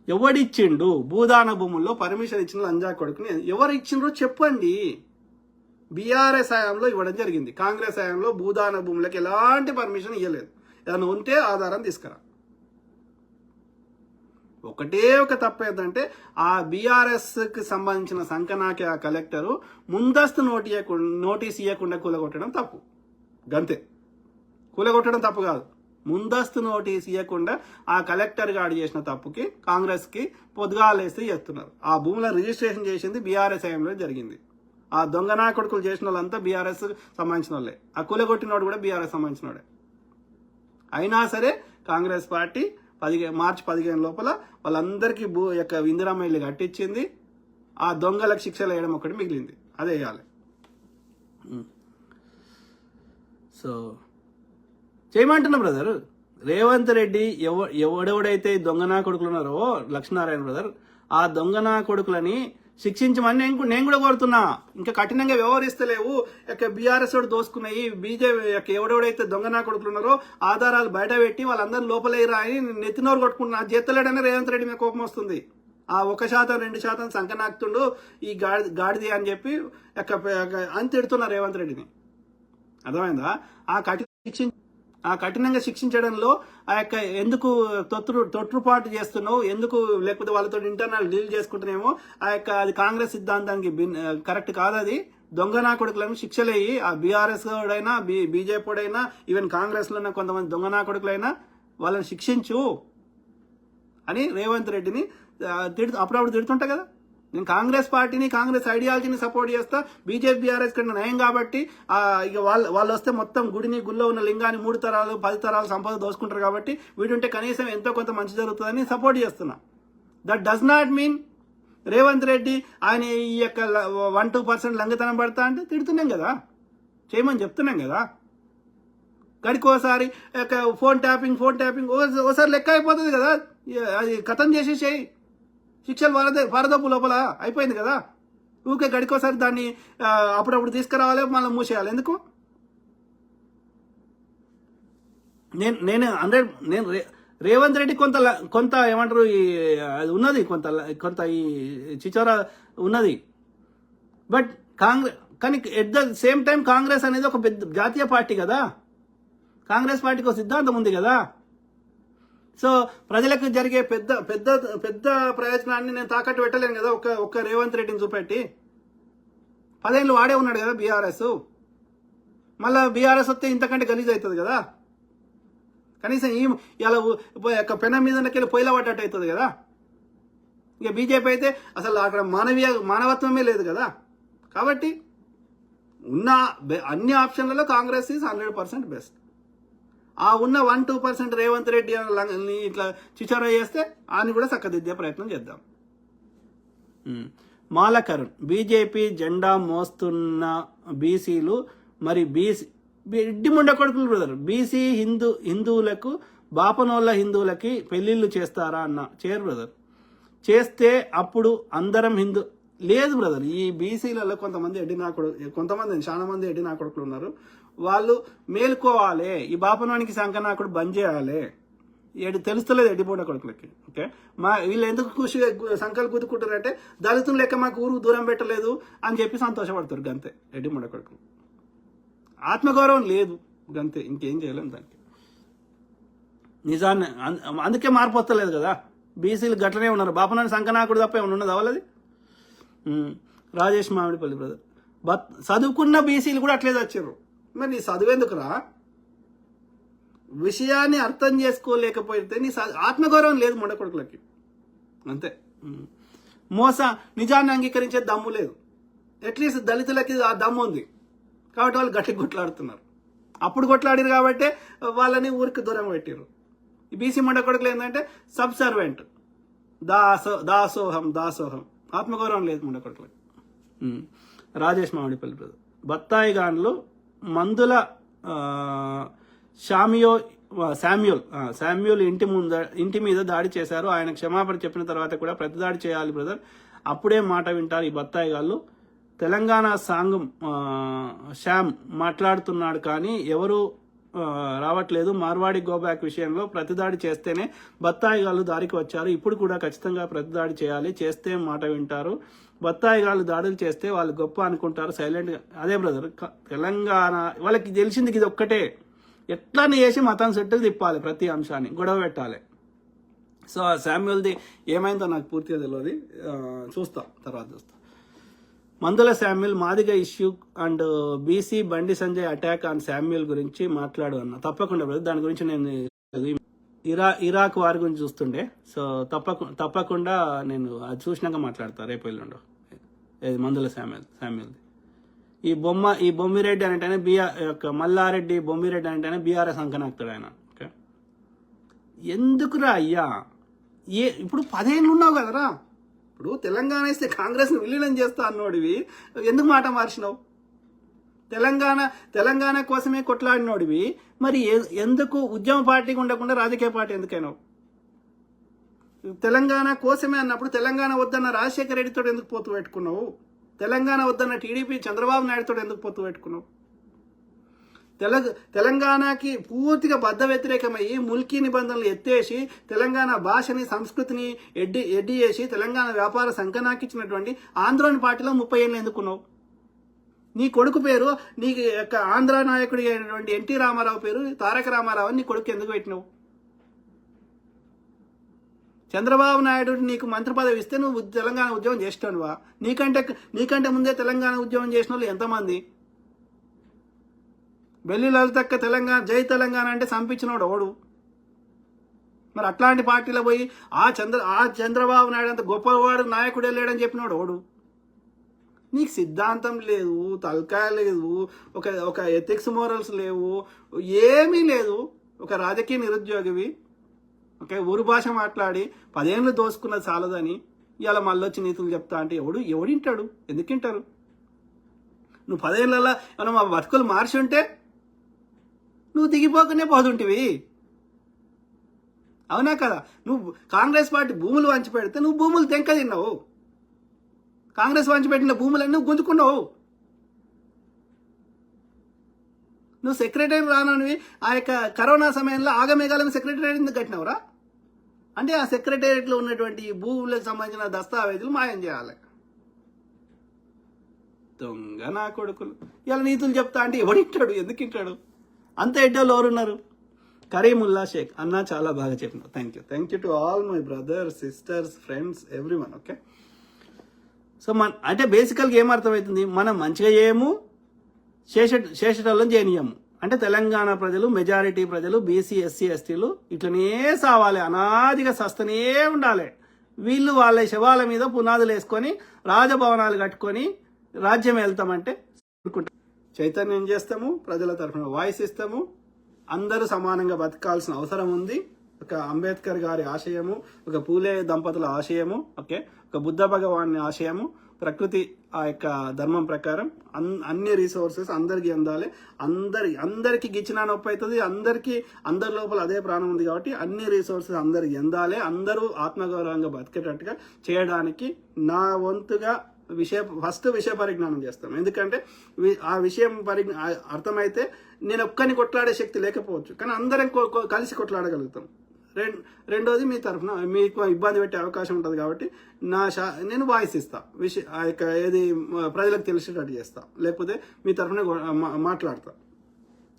ఎవడిచ్చిండు భూదాన భూముల్లో పర్మిషన్ ఇచ్చిన లంజా కొడుకుని ఎవరు ఇచ్చిండ్రో చెప్పండి. బీఆర్ఎస్ హయాంలో ఇవ్వడం జరిగింది, కాంగ్రెస్ హయాంలో భూదాన భూములకు ఎలాంటి పర్మిషన్ ఇవ్వలేదు. ఏదైనా ఉంటే ఆధారం తీసుకురా. ఒకటే ఒక తప్పు ఏంటంటే ఆ బీఆర్ఎస్కి సంబంధించిన సంకనాకి ఆ కలెక్టరు ముందస్తు నోటీస్ ఇవ్వకుండా కూలగొట్టడం తప్పు. గంతే, కూలగొట్టడం తప్పు కాదు, ముందస్తు నోటీస్ ఇవ్వకుండా ఆ కలెక్టర్ గాడు చేసిన తప్పుకి కాంగ్రెస్కి పొద్దుగాలేస్తే చేస్తున్నారు. ఆ భూముల రిజిస్ట్రేషన్ చేసింది బీఆర్ఎస్ హయాంలో జరిగింది. ఆ దొంగనా కొడుకులు చేసిన వాళ్ళంతా బీఆర్ఎస్ సంబంధించిన వాళ్ళే, ఆ కూలగొట్టినోడు కూడా బీఆర్ఎస్ సంబంధించిన వాడే. అయినా సరే కాంగ్రెస్ పార్టీ మార్చి 15 లోపల వాళ్ళందరికీ యొక్క ఇందిరమ్మ ఇల్లు కట్టించింది. ఆ దొంగలకు శిక్షలు వేయడం ఒకటి మిగిలింది, అదే వేయాలి. సో చేయమంటున్నా బ్రదర్. రేవంత్ రెడ్డి ఎవడెవడైతే దొంగనా కొడుకులు ఉన్నారో లక్ష్మీనారాయణ బ్రదర్, ఆ దొంగనా కొడుకులని శిక్షించమని నేను కూడా కోరుతున్నా. ఇంకా కఠినంగా వ్యవహరిస్తలేవు. బీఆర్ఎస్ వాడు దోసుకున్నాయి, బీజేపీ ఎవడెవడైతే దొంగనా కొడుకులు ఉన్నారో ఆధారాలు బయట పెట్టి వాళ్ళందరూ లోపలేరా అని నెత్తినోరు కొట్టుకుంటున్నా. చేస్తలేడనే రేవంత్ రెడ్డి మీద కోపం వస్తుంది. ఆ 1% 2% సంకనాక్తుండు ఈ గాడిది అని చెప్పి అని తిడుతున్నా రేవంత్ రెడ్డిని. అర్థమైందా? ఆ కఠినంగా శిక్షించడంలో ఆ యొక్క ఎందుకు తొట్టుపాటు చేస్తున్నావు, ఎందుకు లేకపోతే వాళ్ళతో ఇంటర్నల్ డీల్ చేసుకుంటున్నామో అది కాంగ్రెస్ సిద్ధాంతానికి కరెక్ట్ కాదు. అది దొంగనా కొడుకులను శిక్షలేయి. ఆ బీఆర్ఎస్ అయినా బీజేపీ అయినా ఈవెన్ కాంగ్రెస్లో ఉన్న కొంతమంది దొంగనా కొడుకులైనా వాళ్ళని శిక్షించు అని రేవంత్ రెడ్డిని అప్పుడప్పుడు తిడుతుంటా కదా. నేను కాంగ్రెస్ పార్టీని కాంగ్రెస్ ఐడియాలజీని సపోర్ట్ చేస్తా. బీజేపీ బీఆర్ఎస్ కన్నా నయం కాబట్టి ఇక వాళ్ళు వస్తే మొత్తం గుళ్ళో ఉన్న లింగాన్ని 3 తరాలు 10 తరాలు సంపద దోసుకుంటారు కాబట్టి వీడుంటే కనీసం ఎంతో కొంత మంచి జరుగుతుందని సపోర్ట్ చేస్తున్నా. That does not mean Revanth Reddy ఆయన ఈ యొక్క 1-2% లంగతనం పడతా అంటే తిడుతున్నాం కదా, చేయమని చెప్తున్నాం కదా. గడికోసారి ఫోన్ ట్యాపింగ్ ఓసారి లెక్క అయిపోతుంది కదా, అది ఖతం చేసేసేయి. శిక్షలు వరదపు లోపల అయిపోయింది కదా. ఊకే గడికోసారి దాన్ని అప్పుడప్పుడు తీసుకురావాలి, మళ్ళీ మూసేయాలి ఎందుకు? నేను రేవంత్ రెడ్డి కొంత ఏమంటారు అది ఉన్నది, కొంత ఈ చిచోరా ఉన్నది. బట్ కానీ at the same time Congress అనేది ఒక పెద్ద జాతీయ పార్టీ కదా. కాంగ్రెస్ పార్టీకి ఒక సిద్ధాంతం ఉంది కదా. సో ప్రజలకు జరిగే పెద్ద పెద్ద పెద్ద ప్రయోజనాన్ని నేను తాకట్టు పెట్టలేను కదా ఒక్క రేవంత్ రెడ్డిని చూపెట్టి. 10 ఏళ్ళు వాడే ఉన్నాడు కదా బీఆర్ఎస్. మళ్ళీ బీఆర్ఎస్ వస్తే ఇంతకంటే గలీజ్ అవుతుంది కదా. కనీసం ఇలా పెన మీదకెళ్ళి పొయ్యిల పడ్డట్టు అవుతుంది కదా. ఇక బీజేపీ అయితే అసలు అక్కడ మానవత్వమే లేదు కదా. కాబట్టి ఉన్న అన్ని ఆప్షన్లలో కాంగ్రెస్ ఈజ్ 100% బెస్ట్. ఆ ఉన్న 1-2% రేవంత్ రెడ్డి ఇట్లా చిచోరా చేస్తే ఆయన కూడా చక్కదిద్దే ప్రయత్నం చేద్దాం. మాలకరుణ్, బీజేపీ జెండా మోస్తున్న బీసీలు మరి ఇడ్డి ముండ కొడుకులు బ్రదర్, బీసీ హిందువులకు బాపనోళ్ళ హిందువులకి పెళ్లిళ్ళు చేస్తారా అన్న చేయరు బ్రదర్. చేస్తే అప్పుడు అందరం లేదు బ్రదర్. ఈ బీసీలలో కొంతమంది చాలా మంది ఎడ్డి నా కొడుకులు ఉన్నారు. వాళ్ళు మేలుకోవాలి. ఈ బాపనానికి సంకనాకుడు బంద్ చేయాలి. తెలుస్తలేదు ఎడ్డిపోట కొడుకులకి. ఓకే, వీళ్ళు ఎందుకు సంకలు గుద్దుకుంటారంటే దళితులు లెక్క మాకు ఊరు దూరం పెట్టలేదు అని చెప్పి సంతోషపడతారు గంతే. ఎడ్డిమూడ కొడుకులు ఆత్మగౌరవం లేదు గంతే, ఇంకేం చేయలేము దానికి. నిజాన్ని అందుకే మార్పు వస్తలేదు కదా. బీసీలు గట్లనే ఉన్నారు. బాపనాని సంకనాకుడు తప్ప ఏమన్నా ఉన్నది అవ్వలేదు. రాజేష్ మామిడిపల్లి బ్రదర్, చదువుకున్న బీసీలు కూడా అట్లే వచ్చారు. మరి నీ చదువెందుకురా? విషయాన్ని అర్థం చేసుకోలేకపోతే నీ ఆత్మగౌరవం లేదు ముండ కొడుకులకి అంతే. నిజాన్ని అంగీకరించే దమ్ము లేదు. అట్లీస్ట్ దళితులకి ఆ దమ్ము ఉంది కాబట్టి వాళ్ళు గట్టి కొట్లాడుతున్నారు. అప్పుడు కొట్లాడారు కాబట్టి వాళ్ళని ఊరికి దూరం పెట్టారు. ఈ బీసీ ముండ కొడుకులు ఏంటంటే సబ్ సర్వెంట్, దాసోహం. ఆత్మగౌరవం లేదు ముండ కొడుకులకి. రాజేష్ మామిడిపల్లి బ్రదర్, బత్తాయి గాన్లు మందుల శామ్యూల్ ఇంటి మీద దాడి చేశారు. ఆయన క్షమాపణ చెప్పిన తర్వాత కూడా ప్రతి దాడి చేయాలి బ్రదర్, అప్పుడే మాట వింటారు ఈ బత్తాయి గాళ్ళు. తెలంగాణ సాంగ్ శ్యామ్ మాట్లాడుతున్నాడు కానీ ఎవరు రావట్లేదు. మార్వాడి గోబ్యాక్ విషయంలో ప్రతిదాడి చేస్తేనే బత్తాయిగాళ్ళు దారికి వచ్చారు. ఇప్పుడు కూడా ఖచ్చితంగా ప్రతిదాడి చేయాలి. చేస్తే మాట వింటారు. బత్తాయిగాళ్ళు దాడులు చేస్తే వాళ్ళు గొప్ప అనుకుంటారు సైలెంట్గా. అదే బ్రదర్, తెలంగాణ వాళ్ళకి తెలిసింది ఇది ఒక్కటే, ఎట్లానే చేసి మతం సెట్టుకు తిప్పాలి, ప్రతి అంశాన్ని గొడవ పెట్టాలి. సో ఆ శామ్యుల్ది ఏమైందో నాకు పూర్తిగా తెలియదు, చూస్తా, తర్వాత చూస్తా. మందుల Samuel Madiga issue and BC Bandi Sanjay attack on Samuel గురించి మాట్లాడు అన్న. తప్పకుండా బ్రదర్, దాని గురించి నేను ఇరాక్ వారి గురించి చూస్తుండే. సో తప్పకుండా నేను అది చూసినాక మాట్లాడతా రేపు ఎల్లుండో. మందుల శామ్యుల్ది ఈ బొమ్మిరెడ్డి అంటేనే మల్లారెడ్డి బొమ్మిరెడ్డి అంటేనే బీఆర్ఎస్ అంకనాకుతాడు ఆయన. ఓకే, ఎందుకురా అయ్యా, ఇప్పుడు 10 ఏళ్ళు ఉన్నావు కదరా. ఇప్పుడు తెలంగాణ ఇస్తే కాంగ్రెస్ను విలీనం చేస్తా అన్నోడివి ఎందుకు మాట మార్చినావు? తెలంగాణ కోసమే కొట్లాడినోడివి మరి ఎందుకు ఉద్యమ పార్టీకి ఉండకుండా రాజకీయ పార్టీ ఎందుకైనావు? తెలంగాణ కోసమే అన్నప్పుడు తెలంగాణ వద్దన్న రాజశేఖర రెడ్డితో ఎందుకు పొత్తు పెట్టుకున్నావు? తెలంగాణ వద్దన్న టీడీపీ చంద్రబాబు నాయుడుతో ఎందుకు పొత్తు పెట్టుకున్నావు? తెలంగాణకి పూర్తిగా బద్ద వ్యతిరేకమయ్యి ముల్కీ నిబంధనలు ఎత్తేసి తెలంగాణ భాషని సంస్కృతిని ఎడ్డి చేసి తెలంగాణ వ్యాపార సంకనాకిచ్చినటువంటి ఆంధ్రోని పార్టీలో 30 ఏళ్ళు ఎందుకున్నావు? నీ కొడుకు పేరు, నీ యొక్క ఆంధ్ర నాయకుడి అయినటువంటి ఎన్టీ రామారావు పేరు తారక రామారావు అని నీ కొడుకు ఎందుకు పెట్టినావు? చంద్రబాబు నాయుడు నీకు మంత్రి పదవి ఇస్తే నువ్వు తెలంగాణ ఉద్యమం చేసినావువా? నీకంటే ముందే తెలంగాణ ఉద్యమం చేసిన వాళ్ళు ఎంతమంది? బెల్లి లలితక్క జై తెలంగాణ అంటే సంపించినోడు ఓడు. మరి అట్లాంటి పార్టీలో పోయి ఆ చంద్రబాబు నాయుడు అంత గొప్పవాడు నాయకుడు వెళ్ళాడని చెప్పినోడు ఓడు. నీకు సిద్ధాంతం లేదు, తలకాయ లేదు, ఒక ఎథిక్స్ మోరల్స్ లేవు, ఏమీ లేదు. ఒక రాజకీయ నిరుద్యోగివి. ఓకే, ఊరు భాష మాట్లాడి 10 ఏళ్ళు దోసుకున్నది చాలదని ఇవాళ మళ్ళీ వచ్చి నీతులు చెప్తా అంటే ఎవడింటాడు? ఎందుకు వింటారు? నువ్వు 10 ఏళ్ళ మనం ఆ బతుకులు మార్చి ఉంటే నువ్వు దిగిపోకనే పోతుంటివి, అవునా కదా? నువ్వు కాంగ్రెస్ పార్టీ భూములు వంచి పెడితే నువ్వు భూములు తెంక తిన్నావు. కాంగ్రెస్ వంచి పెట్టిన భూములన్నీ నువ్వు గుంజుకున్నావు. నువ్వు సెక్రటరీ రానవి ఆ యొక్క కరోనా సమయంలో ఆగమేఘాలను సెక్రటరీ ఎందుకు కట్టినవురా? అంటే ఆ సెక్రటేరియట్లో ఉన్నటువంటి భూములకు సంబంధించిన దస్తావేజులు మాయం చేయాలి. దొంగ నా కొడుకులు ఇలా నీతులు చెప్తా అంటే ఎవడింటాడు? ఎందుకు ఇంటాడు? అంత ఎడ్డోళ్ళు ఎవరున్నారు? కరీముల్లా షేక్ అన్న చాలా బాగా చెప్పినావు. Thank you to all my brothers, sisters, friends, everyone. Okay, so అంటే బేసికల్గా ఏమర్థమవుతుంది, మనం మంచిగా చేయము, శేషటోళ్ళని చేయనియము. అంటే తెలంగాణ ప్రజలు, మెజారిటీ ప్రజలు, బీసీ, ఎస్సీ, ఎస్టీలు ఇట్లనే సావాలి, అనాదిగా సస్తనే ఉండాలి. వీళ్ళు వాళ్ళ శవాల మీద పునాదులు వేసుకొని రాజభవనాలు కట్టుకొని రాజ్యం వెళ్తామంటే చైతన్యం చేస్తాము, ప్రజల తరఫున వాయిస్ ఇస్తాము. అందరూ సమానంగా బతకాల్సిన అవసరం ఉంది. ఒక అంబేద్కర్ గారి ఆశయము, ఒక పూలే దంపతుల ఆశయము, ఓకే, ఒక బుద్ధ భగవాన్ ఆశయము, ప్రకృతి ఆ యొక్క ధర్మం ప్రకారం అన్ని రిసోర్సెస్ అందరికి అందాలి. అందరికి గిచ్చినా నొప్పి అవుతుంది. అందరి లోపల అదే ప్రాణం ఉంది కాబట్టి అన్ని రిసోర్సెస్ అందరికి అందాలి. అందరూ ఆత్మగౌరవంగా బతికేటట్టుగా చేయడానికి నా వంతుగా ఫస్ట్ విషయ పరిజ్ఞానం చేస్తాం. ఎందుకంటే ఆ విషయం అర్థమైతే నేను ఒక్కని కొట్లాడే శక్తి లేకపోవచ్చు, కానీ అందరం కలిసి కొట్లాడగలుగుతాం. రెండోది మీ తరఫున మీకు ఇబ్బంది పెట్టే అవకాశం ఉంటుంది కాబట్టి నేను వాయిస్ ఇస్తా, ఆ యొక్క ఏది ప్రజలకు తెలిసేటట్టు చేస్తా, లేకపోతే మీ తరఫున మాట్లాడతా.